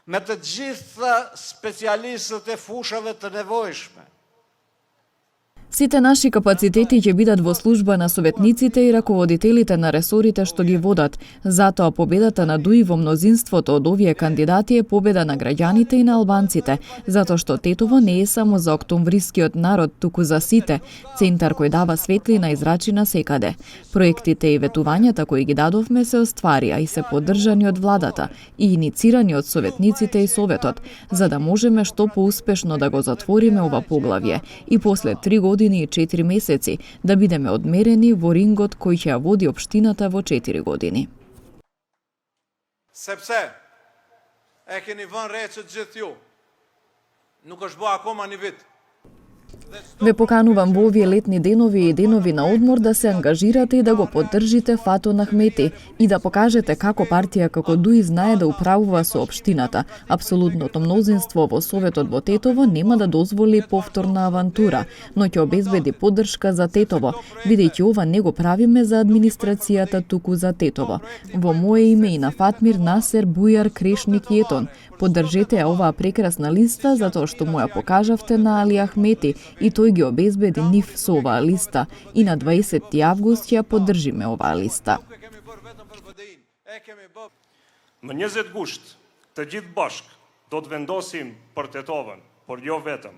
me të gjitha specialistët e fushave të nevojshme. Сите наши капацитети ќе бидат во служба на советниците и раководителите на ресорите што ги водат. Затоа победата на ДУИ во мнозинството од овие кандидати е победа на граѓаните и на албанците, затоа што Тетово не е само за октомврискиот народ, туку за сите, центар кој дава светлина и зрачина секаде. Проектите и ветувањата кои ги дадовме се остварија и се поддржани од владата и иницирани од советниците и советот, за да можеме што поуспешно да го затвориме ова поглавје и после 3 години и 4 месеци да бидеме одмерени во рингот кој ќе ја води општината во 4 години. Sepse e keni vënë re që gjithë ju. Nuk është bë akoma një vit. Ве поканувам во овие летни денови и денови на одмор да се ангажирате и да го поддржите Фатон Ахмети и да покажете како партија како ДУИ знае да управува со општината. Апсолутното мнозинство во Советот во Тетово нема да дозволи повторна авантура, но ќе обезбеди поддршка за Тетово, бидејќи ова не го правиме за администрацијата, туку за Тетово. Во мое име и на Фатмир, Насер, Бујар, Крешник и Етон. Поддржете ја оваа прекрасна листа затоа што му ја покажавте на Али Ахмети и тој ги обезбеди нив со оваа листа и на 20 август ќе ја поддржиме оваа листа. Në 20 gusht, të gjithë bashk do të vendosim për Tetovën, por jo vetëm.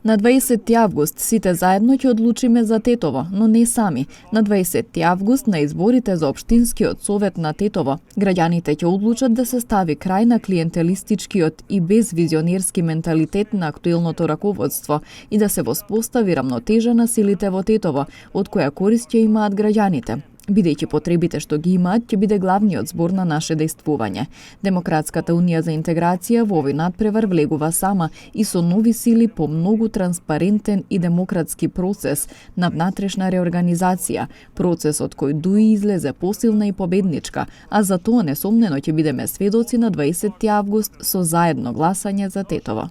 На 20 август сите заедно ќе одлучиме за Тетово, но не сами. На 20 август на изборите за Општинскиот совет на Тетово, граѓаните ќе одлучат да се стави крај на клиентелистичкиот и безвизионерски менталитет на актуелното раководство и да се воспостави рамнотежа на силите во Тетово, од која корист ќе имаат граѓаните. Бидејќи потребите што ги имаат ќе биде главниот збор на наше дејствување. Демократската унија за интеграција во овој надпревар влегува сама и со нови сили по многу транспарентен и демократски процес на внатрешна реорганизација, процесот кој ДУИ излезе посилна и победничка, а за тоа несомнено ќе бидеме сведоци на 20 август со заедно гласање за Тетово.